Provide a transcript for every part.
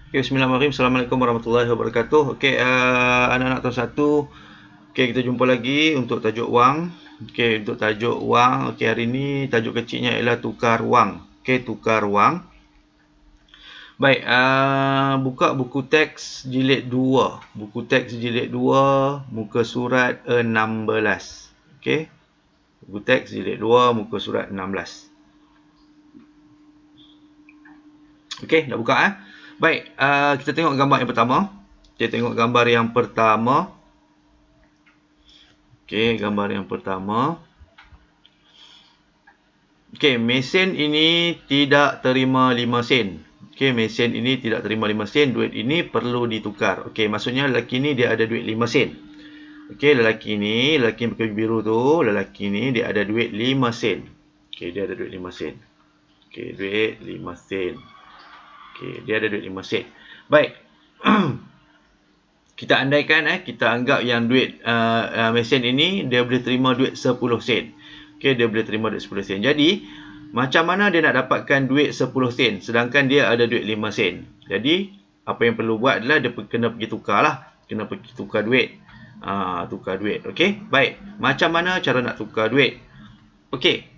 Okay, bismillahirrahmanirrahim. Assalamualaikum warahmatullahi wabarakatuh. Okey, anak-anak tahun 1. Okey, kita jumpa lagi untuk tajuk wang. Okey, untuk tajuk wang, okey, hari ini tajuk kecilnya ialah tukar wang. Okey, tukar wang. Baik, buka buku teks jilid 2. Buku teks jilid 2, muka surat 16. Okey. Buku teks jilid 2, muka surat 16. Okey, dah buka. Baik, kita tengok gambar yang pertama. Kita tengok gambar yang pertama. Okey, gambar yang pertama. Okey, mesin ini tidak terima 5 sen. Okey, mesin ini tidak terima 5 sen. Duit ini perlu ditukar. Okey, maksudnya lelaki ni dia ada duit 5 sen. Okey, lelaki yang pakai biru tu, lelaki ni dia ada duit 5 sen. Okey, dia ada duit 5 sen. Okey, duit 5 sen. Okey, dia ada duit 5 sen. Baik. Kita andaikan kita anggap yang duit mesin ini dia boleh terima duit 10 sen. Okey, dia boleh terima duit 10 sen. Jadi, macam mana dia nak dapatkan duit 10 sen sedangkan dia ada duit 5 sen? Jadi, apa yang perlu buat adalah dia kena pergi tukarlah. Kena pergi tukar duit. Tukar duit. Okey, baik. Macam mana cara nak tukar duit? Okey.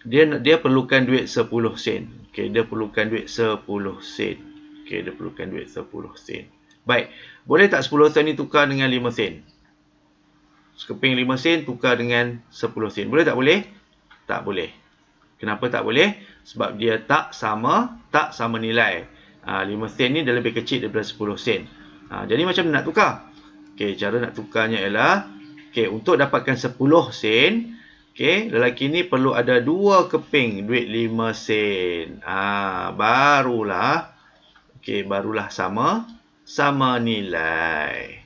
Dia perlukan duit 10 sen. Okey, dia perlukan duit 10 sen. Okey, dia perlukan duit 10 sen. Baik. Boleh tak 10 sen ni tukar dengan 5 sen? Sekeping 5 sen tukar dengan 10 sen. Boleh tak boleh? Tak boleh. Kenapa tak boleh? Sebab dia tak sama nilai. 5 sen ni dia lebih kecil daripada 10 sen. Jadi macam mana nak tukar? Okey, cara nak tukarnya ialah, okey, untuk dapatkan 10 sen, okey, lelaki ni perlu ada 2 keping duit 5 sen. Barulah, okey, barulah sama nilai.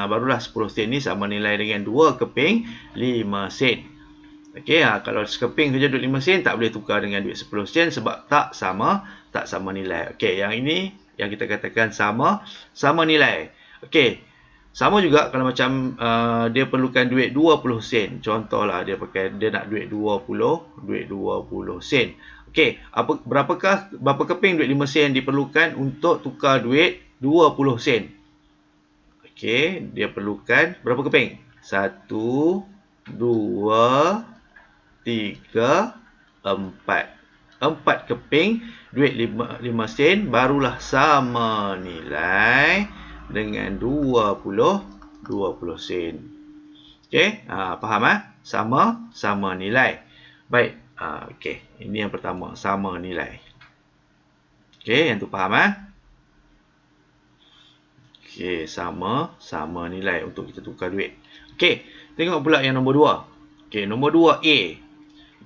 Barulah 10 sen ni sama nilai dengan 2 keping 5 sen. Okey, kalau sekeping saja duit 5 sen tak boleh tukar dengan duit 10 sen sebab tak sama nilai. Okey, yang ini yang kita katakan sama nilai. Okey. Sama juga kalau macam dia perlukan duit 20 sen. Contohlah dia nak duit 20 sen. Okey, berapa keping duit 5 sen diperlukan untuk tukar duit 20 sen? Okey, dia perlukan berapa keping? 1, 2, 3, 4. 4 keping duit 5 sen barulah sama nilai dengan 20 sen. Okey, faham sama nilai. Baik, okey, ini yang pertama, sama nilai. Okey, yang tu faham Okey, sama nilai untuk kita tukar duit. Okey, tengok pula yang nombor 2. Okey, nombor 2A.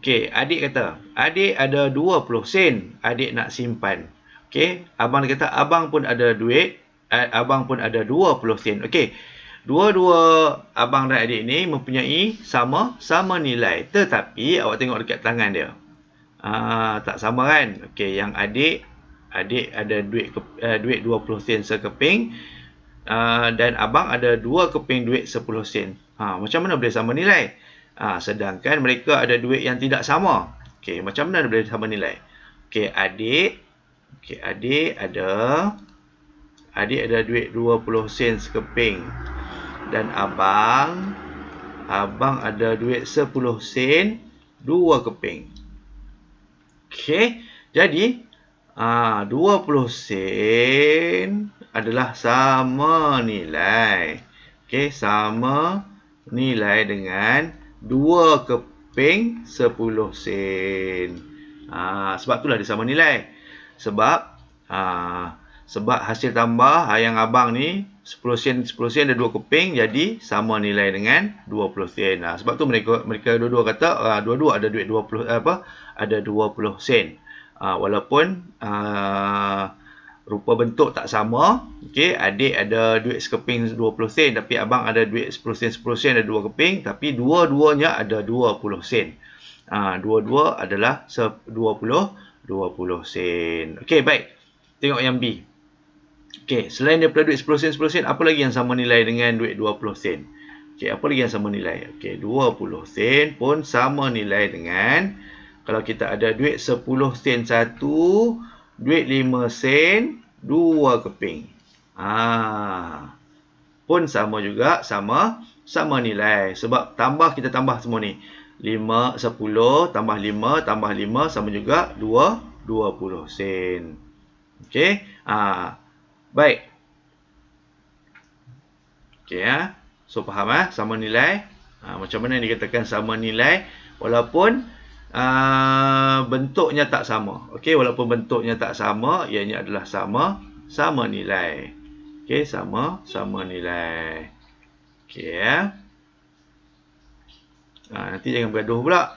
Okey, adik kata, adik ada 20 sen, adik nak simpan. Okey, abang dia kata abang pun ada duit, abang pun ada 20 sen. Okey, dua-dua abang dan adik ni mempunyai sama nilai, tetapi awak tengok dekat tangan dia. Tak sama kan? Okey, yang adik ada duit 20 sen sekeping, dan abang ada 2 keping duit 10 sen. Macam mana boleh sama nilai? Sedangkan mereka ada duit yang tidak sama. Okey, macam mana boleh sama nilai? Okey, adik ada duit 20 sen sekeping. Dan abang ada duit 10 sen 2 keping. Okey, jadi 20 sen adalah sama nilai. Okey, sama nilai dengan 2 keping 10 sen. Sebab itulah dia sama nilai. Sebab hasil tambah yang abang ni 10 sen ada 2 keping, jadi sama nilai dengan 20 sen. Sebab tu mereka dua-dua kata dua-dua ada duit 20 ada 20 sen. Walaupun rupa bentuk tak sama. Okey, adik ada duit sekeping 20 sen tapi abang ada duit 10 sen ada 2 keping, tapi dua-duanya ada 20 sen. Dua-dua adalah 20 sen. Okey, baik. Tengok yang B. Okey, selain daripada duit 10 sen, apa lagi yang sama nilai dengan duit 20 sen? Okey, apa lagi yang sama nilai? Okey, 20 sen pun sama nilai dengan, kalau kita ada duit 10 sen satu, duit 5 sen, 2 keping. Pun sama juga, sama nilai. Sebab kita tambah semua ni. 5, 10, tambah 5, tambah 5, sama juga 20 sen. Okey. Baik. Okey ya. So faham sama nilai. Macam mana dikatakan sama nilai walaupun bentuknya tak sama. Okey, walaupun bentuknya tak sama, ianya adalah sama nilai. Okey, sama nilai. Okey ya. Nanti jangan bergaduh pula.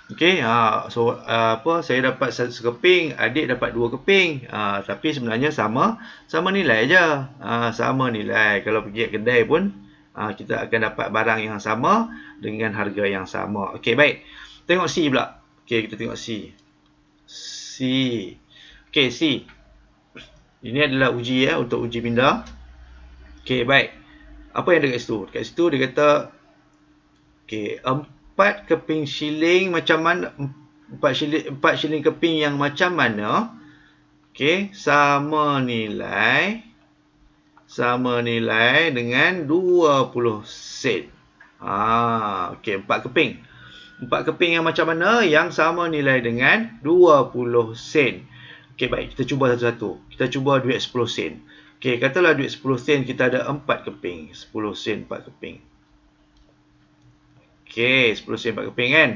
Okey, saya dapat 1 keping, adik dapat 2 keping. Tapi sebenarnya sama nilai aja. Sama nilai. Kalau pergi ke kedai pun kita akan dapat barang yang sama dengan harga yang sama. Okey, baik. Tengok C pula. Okey, kita tengok C. Okey, C. Ini adalah uji untuk uji pindah. Okey, baik. Apa yang ada kat situ? Kat situ dia kata okey, 4 keping shilling macam mana? 4 shilling keping yang macam mana? Okey, sama nilai dengan 20 sen. Okey, 4 keping. 4 keping yang macam mana? Yang sama nilai dengan 20 sen. Okey, baik, kita cuba satu-satu. Kita cuba duit 10 sen. Okey, katalah duit 10 sen kita ada 4 keping. 10 sen 4 keping. Okey, 10 sen 4 keping kan?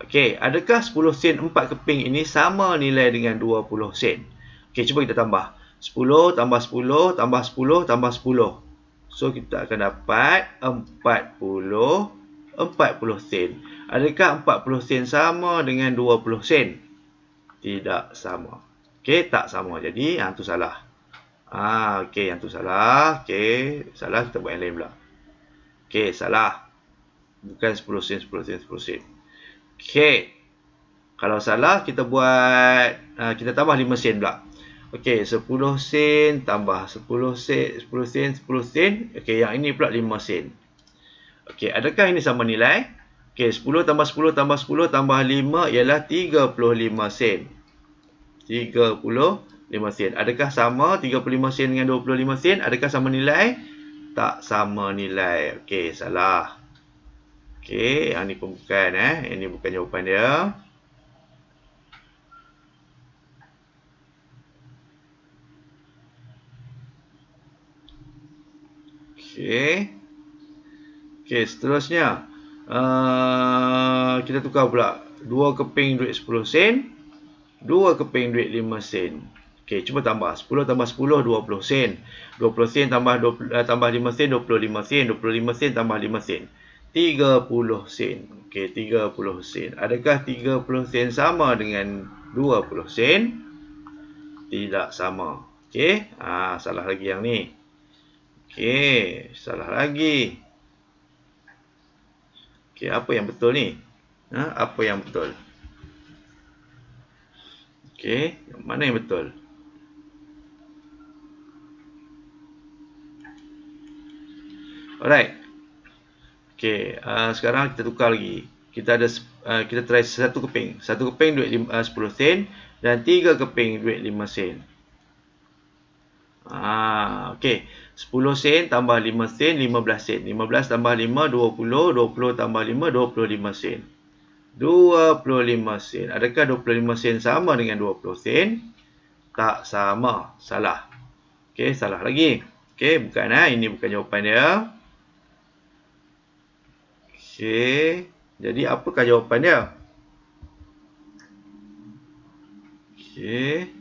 Okey, adakah 10 sen 4 keping ini sama nilai dengan 20 sen? Okey, cuba kita tambah. 10 tambah 10 tambah 10 tambah 10. So, kita akan dapat 40 sen. Adakah 40 sen sama dengan 20 sen? Tidak sama. Okey, tak sama. Jadi, yang tu salah. Okey, yang tu salah. Okey, salah, kita buat yang lain pula. Okey, salah. Bukan 10 sen, 10 sen, 10 sen. Okey. Kalau salah, kita buat, kita tambah 5 sen pula. Okey, 10 sen tambah 10 sen, 10 sen, 10 sen. Okey, yang ini pula 5 sen. Okey, adakah ini sama nilai? Okey, 10 tambah 10 tambah 10 tambah 5 ialah 35 sen. 35 sen. Adakah sama 35 sen dengan 25 sen? Adakah sama nilai? Tak sama nilai. Okey, salah. Okey, yang ni pun bukan Ini bukan jawapan dia. Okey. Okey, seterusnya. Kita tukar pula. 2 keping duit 10 sen. 2 keping duit 5 sen. Okey, cuba tambah. 10 tambah 10, 20 sen. 20 sen tambah 5 sen, 25 sen. 25 sen tambah 5 sen. 30 sen. Okey, 30 sen. Adakah 30 sen sama dengan 20 sen? Tidak sama. Okey, salah lagi yang ni. Okey, salah lagi. Okey, apa yang betul ni? Apa yang betul? Okey, mana yang betul? Alright. Okey, sekarang kita tukar lagi. Kita try 1 keping. 1 keping duit 10 sen dan 3 keping duit 5 sen. Okey. 10 sen tambah 5 sen, 15 sen. 15 tambah 5, 20. 20 tambah 5, 25 sen. 25 sen. Adakah 25 sen sama dengan 20 sen? Tak sama. Salah. Okey, salah lagi. Okey, bukan ini bukan jawapan dia. Okey. Jadi, apakah jawapan dia? Okey.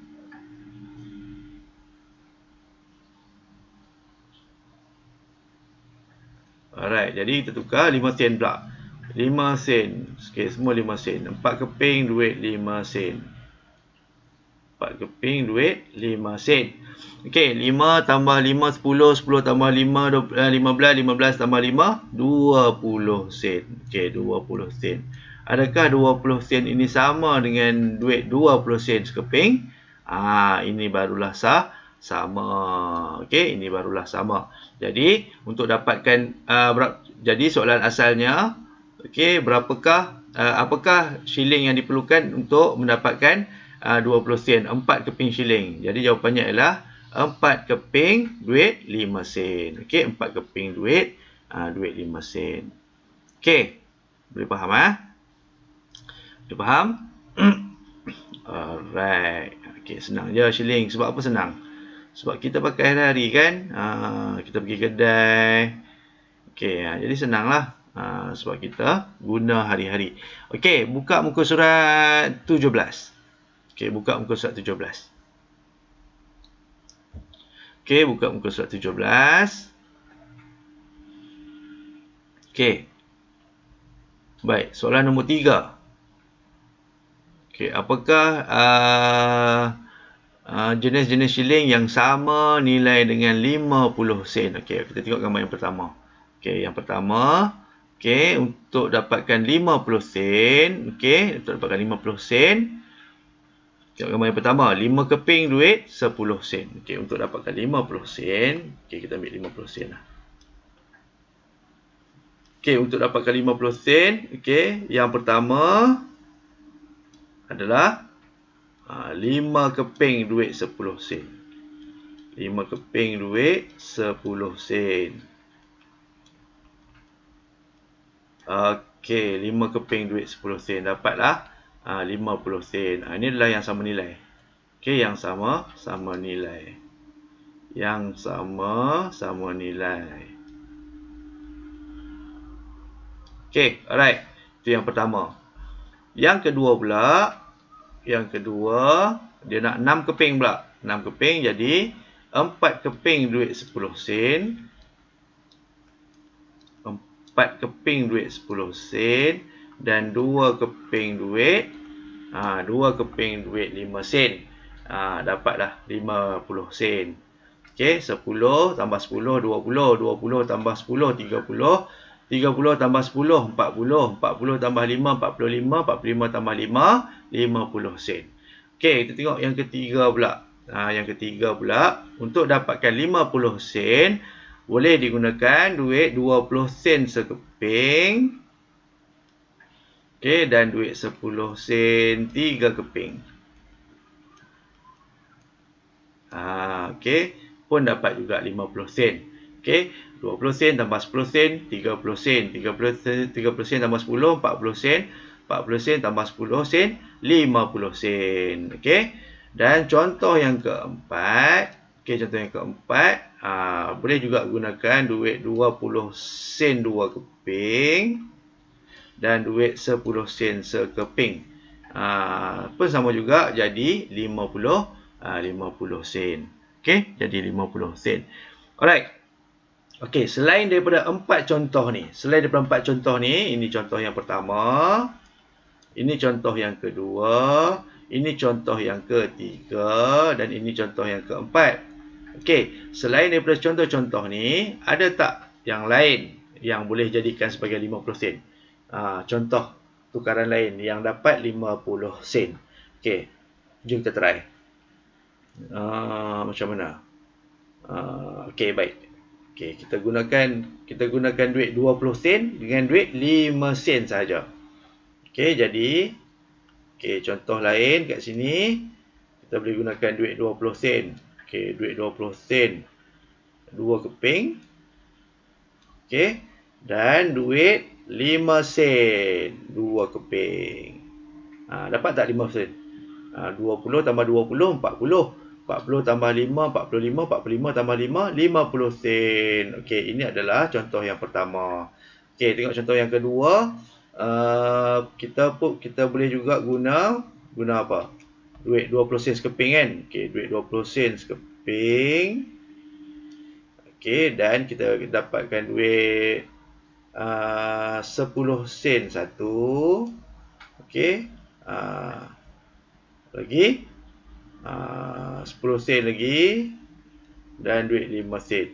Alright, jadi kita tukar 5 sen pula. 5 sen. Okey, semua 5 sen. 4 keping duit 5 sen. 4 keping duit 5 sen. Okey, 5 tambah 5, 10. 10 tambah 5, 15. 15 tambah 5, 20 sen. Okey, 20 sen. Adakah 20 sen ini sama dengan duit 20 sen sekeping? Ini barulah sama. Okey, ini barulah sama. Jadi, untuk dapatkan jadi soalan asalnya, okey, apakah shilling yang diperlukan untuk mendapatkan 20 sen. 4 keping shilling. Jadi jawapannya ialah 4 keping duit 5 sen. Okey, 4 keping duit 5 sen. Okey. Boleh faham Boleh faham? Alright. Okey, senang je shilling. Sebab apa senang? Sebab kita pakai hari-hari kan. Kita pergi kedai. Okey, jadi senanglah. Sebab kita guna hari-hari. Okey, buka muka surat 17. Okey, buka muka surat 17. Okey, buka muka surat 17. Okey. Baik, soalan nombor 3. Okey, apakah jenis-jenis shilling yang sama nilai dengan 50 sen? Okey, kita tengok gambar yang pertama. Okey, yang pertama, okey, untuk dapatkan 50 sen, okey, untuk dapatkan 50 sen, tengok gambar yang pertama, 5 keping duit 10 sen. Okey, untuk dapatkan 50 sen, okey, kita ambil 50 sen lah. Okey, untuk dapatkan 50 sen, okey, yang pertama adalah 5 keping duit 10 sen. 5 keping duit 10 sen. Okey, 5 keping duit 10 sen. Dapatlah 50 sen. Ini adalah yang sama nilai. Okey, yang sama nilai. Yang sama nilai. Okey, alright. Itu yang pertama. Yang kedua pula, dia nak 6 keping pula. 6 keping jadi 4 keping duit 10 sen. 4 keping duit 10 sen dan 2 keping duit 2 keping duit 5 sen. Dapatlah 50 sen. Okey, 10 tambah 10 20, 20 tambah 10 30, 30 tambah 10 40, 40 tambah 5 45, 45 tambah 5 50 sen. Okey, kita tengok yang ketiga pula. Yang ketiga pula, untuk dapatkan 50 sen boleh digunakan duit 20 sen sekeping. Okey, dan duit 10 sen 3 keping. Okey, pun dapat juga 50 sen. Okey, 20 sen tambah 10 sen 30 sen. 30 sen tambah 10 40 sen. 40 sen tambah 10 sen 50 sen. Okey. Dan contoh yang keempat, boleh juga gunakan duit 20 sen 2 keping dan duit 10 sen sekeping. Pun sama juga jadi 50 sen. Okey, jadi 50 sen. Alright. Okey, selain daripada 4 contoh ni, ini contoh yang pertama, ini contoh yang kedua, ini contoh yang ketiga dan ini contoh yang keempat. Okey, selain daripada contoh-contoh ni, ada tak yang lain yang boleh jadikan sebagai 50 sen? Contoh tukaran lain yang dapat 50 sen. Okey, jom kita try. Macam mana? Okey, baik. Okey, kita gunakan duit 20 sen dengan duit 5 sen saja. Okey, jadi contoh lain kat sini kita boleh gunakan duit 20 sen. Okey, duit 20 sen 2 keping. Okey, dan duit 5 sen 2 keping. Dapat tak 5 sen? 20 tambah 20 40. 40 tambah 5 45, 45 tambah 5 50 sen. Okey, ini adalah contoh yang pertama. Okey, tengok contoh yang kedua. Kita boleh juga guna apa? Duit 20 sen sekeping kan? Okey, duit 20 sen sekeping. Okey, dan kita dapatkan duit 10 sen satu. Okey. Lagi 10 sen lagi dan duit 5 sen.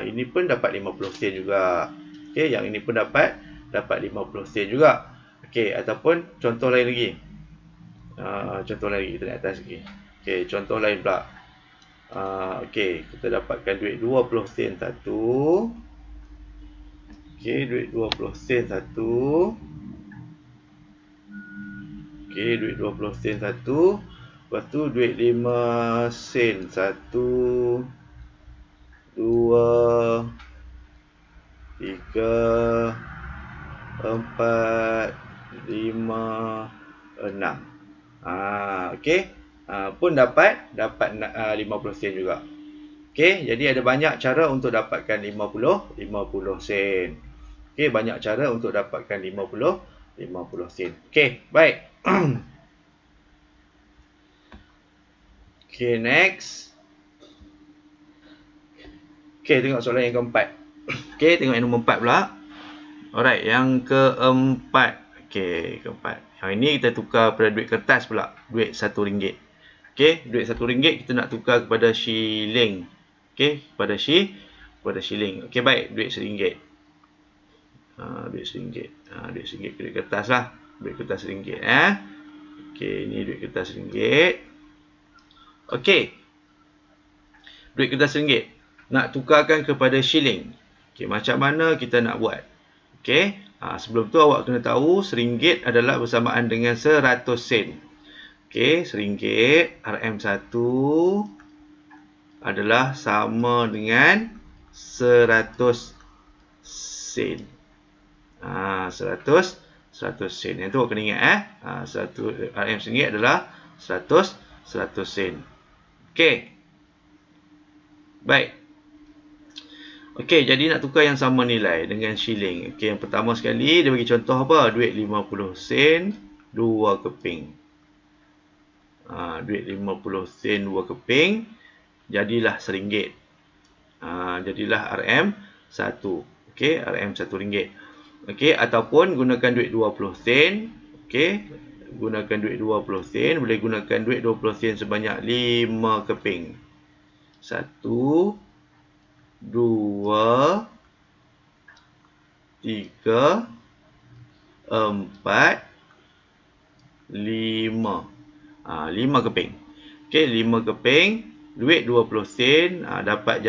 Ini pun dapat 50 sen juga. Okey, yang ini pun dapat 50 sen juga. Okey, ataupun contoh lain lagi. Contoh lain lagi kita naik atas lagi. Okey, contoh lain pula. Okey, kita dapatkan duit 20 sen satu. Okey, duit 20 sen satu. Okey, duit 20 sen satu. Lepas tu duit 5 sen satu, 2, 3, 4, 5, 6. Okey. Pun dapat 50 sen juga. Okey, jadi ada banyak cara untuk dapatkan 50 sen. Okey, banyak cara untuk dapatkan 50 sen. Okey, baik. Okey, next. Okey, tengok soalan yang keempat. Okey, tengok yang nombor 4 pula. Alright, yang keempat. Okey, keempat. Yang ini kita tukar pada duit kertas pula. Duit RM1. Okey, duit RM1 kita nak tukar kepada shilling. Okey, kepada shilling. Okey, baik. Duit RM1. Duit RM1. Duit RM1 duit kertas lah. Duit kertas RM1. Okey, ini duit kertas RM1. Okey. Duit kertas RM1. Nak tukarkan kepada shilling. Okey, macam mana kita nak buat? Okey. Sebelum tu awak kena tahu RM1 adalah bersamaan dengan 100 sen. Okey, RM1 RM1 adalah sama dengan 100 sen. 100 sen. Yang tu awak kena ingat 100 RM1 adalah 100 sen. Okey. Baik. Okey, jadi nak tukar yang sama nilai dengan shilling. Okey, yang pertama sekali dia bagi contoh apa? Duit 50 sen 2 keping. Duit 50 sen 2 keping jadilah RM1. Jadilah RM1. Okey, RM1. Okey, ataupun gunakan duit 20 sen. Okey, gunakan duit 20 sen, boleh gunakan duit 20 sen sebanyak 5 keping. 1, 2, 3, 4, 5. 5 keping. Okey, 5 keping, duit 20 sen dapat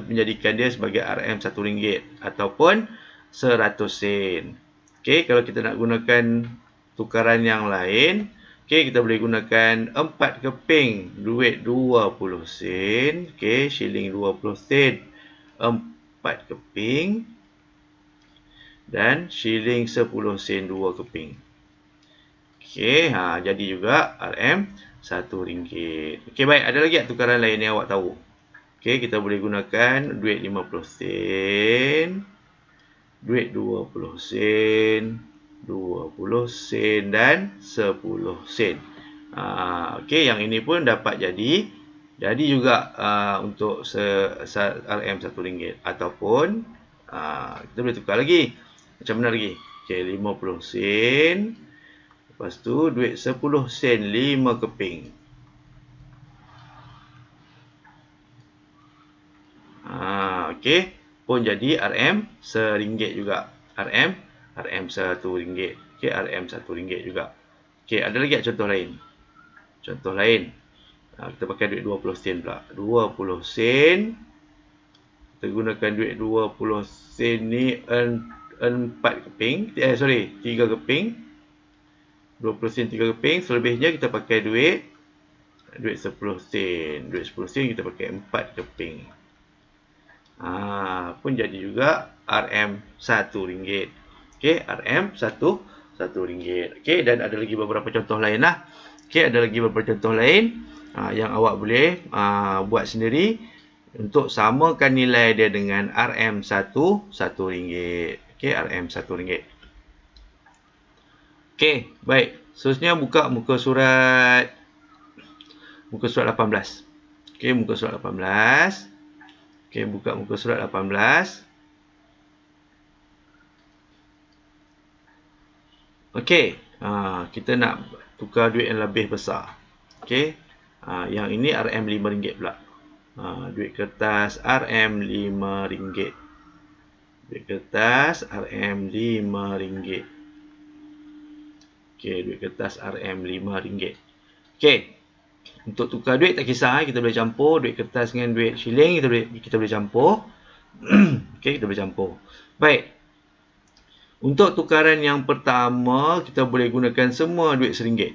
menjadikan dia sebagai RM1 ataupun 100 sen. Okey, kalau kita nak gunakan tukaran yang lain, okey, kita boleh gunakan 4 keping, duit 20 sen. Okey, shilling 20 sen. 4 keping dan shilling 10 sen 2 keping. Okey, jadi juga RM1. Okey, baik, ada lagi tak tukaran lain yang awak tahu? Okey, kita boleh gunakan duit 50 sen, duit 20 sen, 20 sen dan 10 sen. Okey, yang ini pun dapat jadi juga untuk RM1 ataupun kita boleh tukar lagi. Macam mana lagi? Okey, 50 sen. Lepas tu duit 10 sen 5 keping. Okey, pun jadi RM1 juga. RM1. Okey, RM1 juga. Okey, ada lagi tak contoh lain? Contoh lain. Kita pakai duit 20 sen pula. 20 sen. Kita gunakan duit 20 sen ni 4 keping. 3 keping. 20 sen 3 keping. Selebihnya kita pakai duit 10 sen. Duit 10 sen kita pakai 4 keping. Pun jadi juga RM1. Okey, RM1. Okey, dan ada lagi beberapa contoh lain lah. Okey, ada lagi beberapa contoh lain yang awak boleh buat sendiri untuk samakan nilai dia dengan RM1. Okey, RM1. Okey, baik. Seterusnya buka muka surat 18. Okey, muka surat 18. Okey, buka muka surat 18. Okey, kita nak tukar duit yang lebih besar. Okey, yang ini RM5 pula. Duit kertas RM5. Duit kertas RM5. Okey, duit kertas RM5. Okey, untuk tukar duit tak kisah, kita boleh campur duit kertas dengan duit shilling, kita boleh campur. Okey, kita boleh campur. Baik. Untuk tukaran yang pertama, kita boleh gunakan semua duit RM1.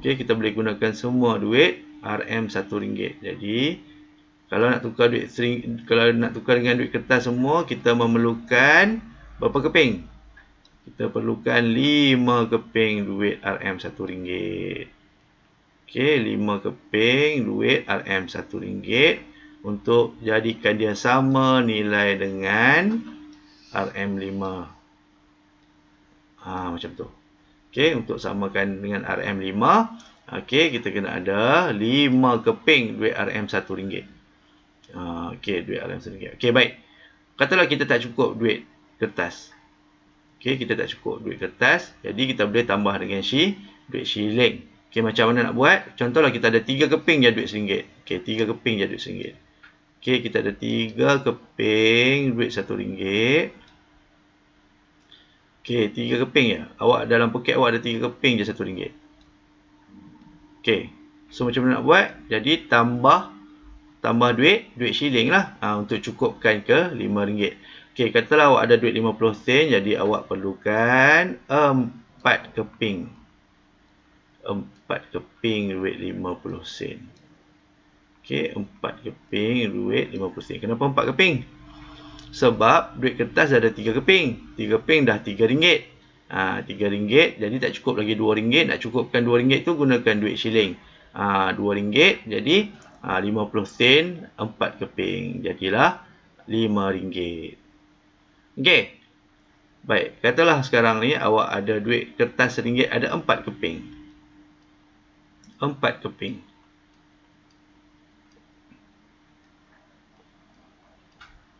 Okey, kita boleh gunakan semua duit RM1. Jadi, kalau nak tukar dengan duit kertas semua, kita memerlukan berapa keping? Kita perlukan 5 keping duit RM1. Okey, 5 keping duit RM1 untuk jadikan dia sama nilai dengan RM5. Macam tu. Okey, untuk samakan dengan RM5, okey, kita kena ada 5 keping duit RM1. Okey, duit RM1. Okey, baik. Katalah kita tak cukup duit kertas. Okey, kita tak cukup duit kertas, jadi kita boleh tambah dengan duit shilling. Okey, macam mana nak buat? Contohlah kita ada 3 keping je duit RM1. Okey, 3 keping je duit RM1. Okey, kita ada 3 keping duit RM1. Okey, 3 keping je. Awak dalam poket awak ada 3 keping je RM1. Okey. So macam mana nak buat? Jadi tambah duit shilling lah untuk cukupkan ke RM5. Okey, katalah awak ada duit 50 sen, jadi awak perlukan 4 keping. 4 keping duit 50 sen. Okey, 4 keping duit 50 sen. Kenapa 4 keping? Sebab duit kertas ada 3 keping. 3 keping dah RM3. RM3, jadi tak cukup lagi RM2. Nak cukupkan RM2 tu gunakan duit shilling. RM2, jadi 50 sen 4 keping. Jadilah RM5. Okey. Baik, katalah sekarang ni awak ada duit kertas RM1 ada 4 keping. 4 keping.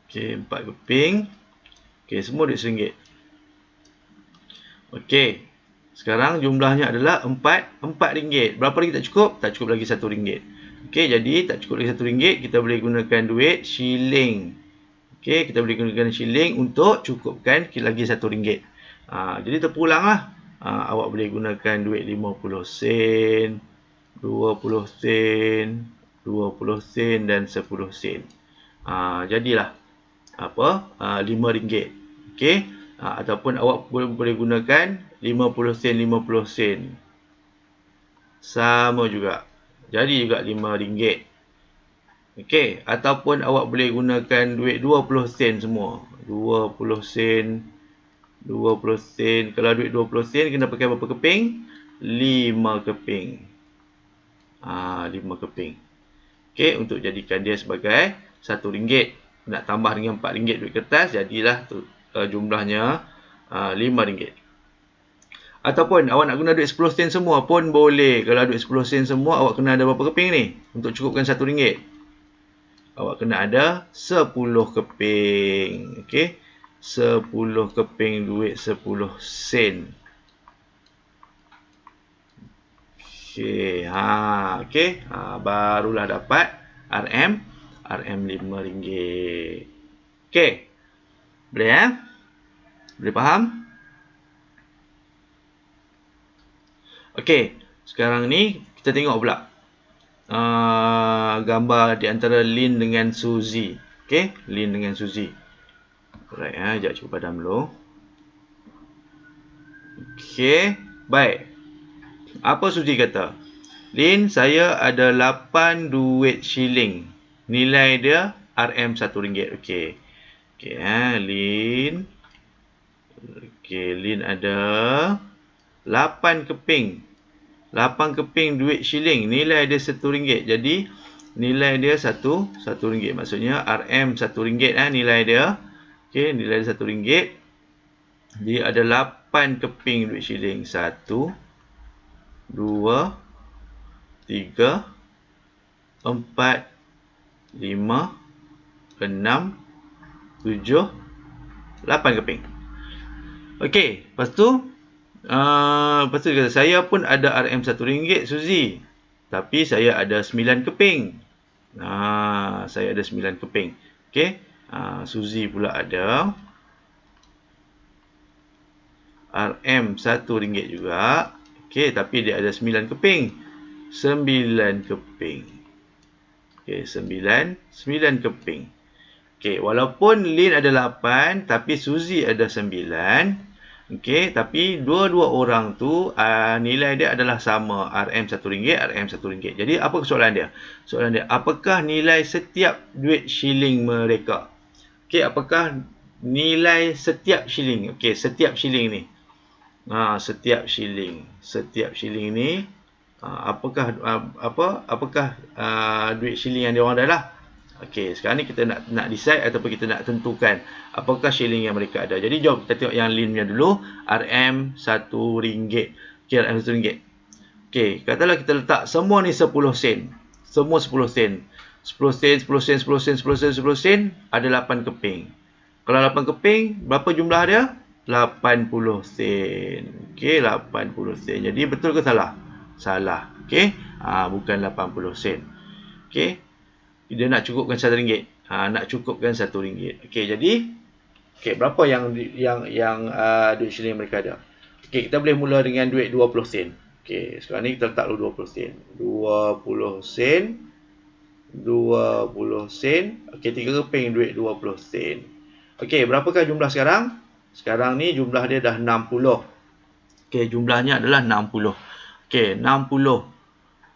Okey, 4 keping. Okey, semua duit RM1. Okey. Sekarang jumlahnya adalah RM4. Berapa lagi tak cukup? Tak cukup lagi RM1. Okey, jadi tak cukup lagi RM1, kita boleh gunakan duit shilling. Okey, kita boleh gunakan shilling untuk cukupkan lagi RM1. Jadi terpulanglah. Awak boleh gunakan duit 50 sen, 20 sen, 20 sen dan 10 sen. Jadilah RM5. Okey, ataupun awak boleh gunakan 50 sen 50 sen. Sama juga. Jadi juga RM5. Okey, ataupun awak boleh gunakan duit 20 sen semua. 20 sen, 20 sen. Kalau duit 20 sen kena pakai berapa keping? 5 keping. 5 keping. Okey, untuk jadikan dia sebagai RM1. Nak tambah dengan RM4 duit kertas, jadilah jumlahnya RM5. Ataupun awak nak guna duit 10 sen semua pun boleh. Kalau duit 10 sen semua, awak kena ada berapa keping ni? Untuk cukupkan RM1. Awak kena ada 10 keping. Okey. 10 keping duit 10 sen. Okey. Okey. Barulah dapat RM5. Okey. Boleh ya? Boleh faham? Okey. Sekarang ni kita tengok pula gambar di antara Lin dengan Suzy. Okey, Lin dengan Suzy. Alright, sekejap cuba padam dulu. Okey, baik. Apa Suzy kata? Lin, saya ada 8 duit shilling. Nilai dia RM1. Okey. Okey, Lin. Okey, Lin ada 8 keping. 8 keping duit shilling. Nilai dia RM1. Jadi, nilai dia RM1. Maksudnya, RM1 nilai dia. Okey, nilai dia RM1. Dia ada 8 keping duit shilling. 1, 2, 3, 4, 5, 6, 7, 8 keping. Okey, lepas tu dia kata, saya pun ada RM1, Suzy. Tapi saya ada 9 keping. Saya ada 9 keping. Okey, Suzy pula ada RM1 juga. Okey, tapi dia ada 9 keping. 9 keping. Okey, 9 keping. Okey, walaupun Lin ada 8, tapi Suzy ada 9. Okey, tapi dua-dua orang tu nilai dia adalah sama, RM1, RM1. Jadi apa soalan dia? Soalan dia, apakah nilai setiap duit shilling mereka? Okey, apakah nilai setiap shilling? Okey, setiap shilling ni. Setiap shilling. Setiap shilling ni apakah duit shilling yang dia orang dah lah. Okey, sekarang ni kita nak decide ataupun kita nak tentukan apakah shilling yang mereka ada. Jadi jom kita tengok yang Lin punya dulu, RM1. Okey, RM1. Okey, katalah kita letak semua ni 10 sen. Semua 10 sen. 10 sen, 10 sen, 10 sen, 10 sen, 10 sen ada 8 keping. Kalau 8 keping, berapa jumlah dia? 80 sen. Okey, 80 sen. Jadi betul ke salah? Salah. Okey, bukan 80 sen. Okey. Dia nak cukupkan RM1. Nak cukupkan RM1. Okey, jadi berapa yang duit shilling mereka ada? Okey, kita boleh mula dengan duit 20 sen. Okey, sekarang ni kita letak dulu 20 sen. 20 sen. 20 sen. Okey, 3 keping duit 20 sen. Okey, berapakah jumlah sekarang? Sekarang ni jumlah dia dah 60. Okey, jumlahnya adalah 60. Okey, 60.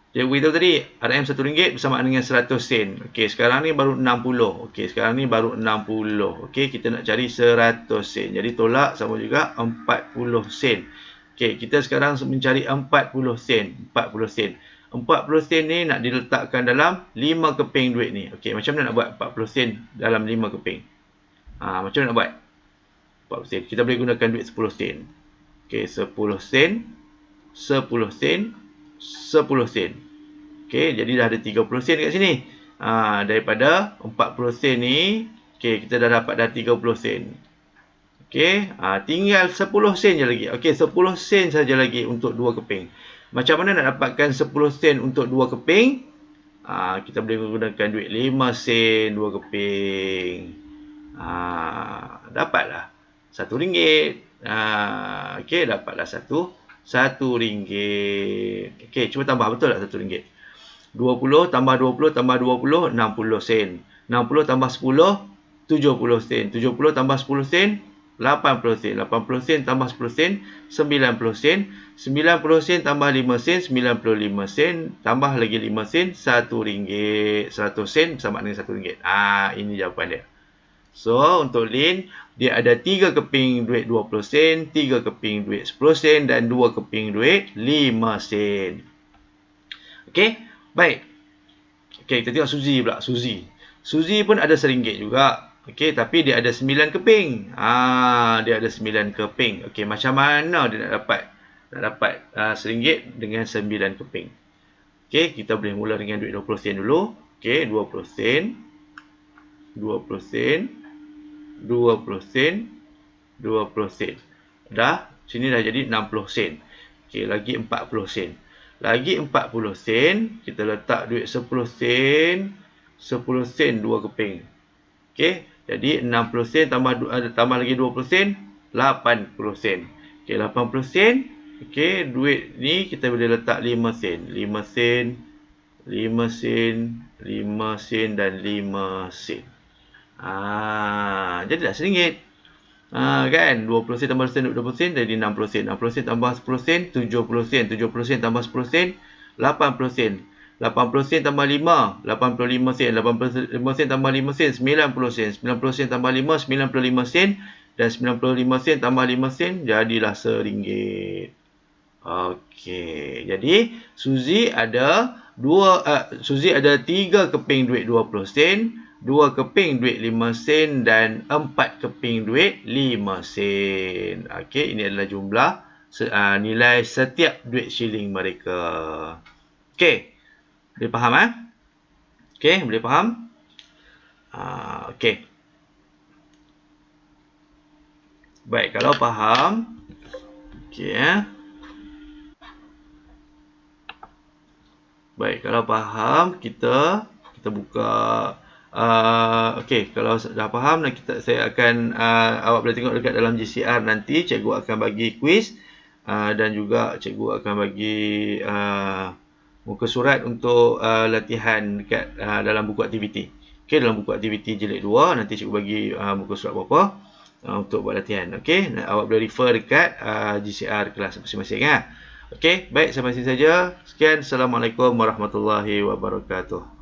Dia beritahu tadi RM1 bersamaan dengan 100 sen. Okey, sekarang ni baru 60. Okey, sekarang ni baru 60. Okey, kita nak cari 100 sen. Jadi tolak sama juga 40 sen. Okey, kita sekarang mencari 40 sen. 40 sen. 40 sen ni nak diletakkan dalam 5 keping duit ni. Okey, macam mana nak buat 40 sen dalam 5 keping? Macam mana nak buat? 40 sen. Kita boleh gunakan duit 10 sen. Okey, 10 sen. 10 sen. 10 sen. Okey, jadi dah ada 30 sen kat sini. Daripada 40 sen ni, okey, kita dah dapat dah 30 sen. Okey, tinggal 10 sen je lagi. Okey, 10 sen saja lagi untuk 2 keping. Macam mana nak dapatkan 10 sen untuk 2 keping? Kita boleh menggunakan duit 5 sen 2 keping. Dapatlah RM1. Okey, dapatlah RM1. Okey, cuba tambah, betul tak RM1? 20 tambah 20 tambah 20, 60 sen. 60 tambah 10, 70 sen. 70 tambah 10 sen, 80 sen. 80 sen tambah 10 sen, 90 sen. 90 sen tambah 5 sen, 95 sen. Tambah lagi 5 sen, RM1. 100 sen sama dengan RM1. Ini jawapan dia. So, untuk Lin, dia ada 3 keping duit 20 sen, 3 keping duit 10 sen dan 2 keping duit 5 sen. Okey, baik. Okey, kita tengok Suzy pula. Suzy pun ada RM1 juga. Okey, tapi dia ada 9 keping. Dia ada 9 keping. Okey, macam mana dia nak dapat RM1 dengan 9 keping? Okey, kita boleh mula dengan duit 20 sen dulu. Okey, 20 sen. 20 sen. 20 sen. 20 sen. Dah, sini dah jadi 60 sen. Okey, lagi 40 sen. Lagi 40 sen, kita letak duit 10 sen. 10 sen 2 keping. Okey, jadi 60 sen tambah lagi 20 sen, 80 sen. Okey, 80 sen. Okey, duit ni kita boleh letak 5 sen. 5 sen, 5 sen, 5 sen dan 5 sen. Jadilah RM1. Kan? 20 sen tambah 20 sen jadi 60 sen. 60 sen tambah 10 sen, 70 sen. 70 sen tambah 10 sen, 80 sen. 80 sen tambah 5, 85 sen. 85 sen tambah 5 sen, 90 sen. 90 sen tambah 5, 95 sen. Dan 95 sen tambah 5 sen, jadilah RM1. Okey, jadi Suzy ada 3 keping duit 20 sen, 2 keping duit 5 sen dan 4 keping duit 5 sen. Okey, ini adalah jumlah nilai setiap duit shilling mereka. Okey. Boleh faham Okey, boleh faham? Okey. Baik, kalau faham, okey Baik, kalau faham, kita buka. Okey, kalau dah faham, saya akan awak boleh tengok dekat dalam GCR nanti. Cikgu akan bagi kuis dan juga cikgu akan bagi muka surat untuk latihan dekat dalam buku aktiviti. Okey, dalam buku aktiviti jilid 2 nanti cikgu bagi muka surat berapa. untuk buat latihan. Okey, awak boleh refer dekat GCR kelas masing-masing Okey, baik, sampai sini saja. Sekian, Assalamualaikum warahmatullahi wabarakatuh.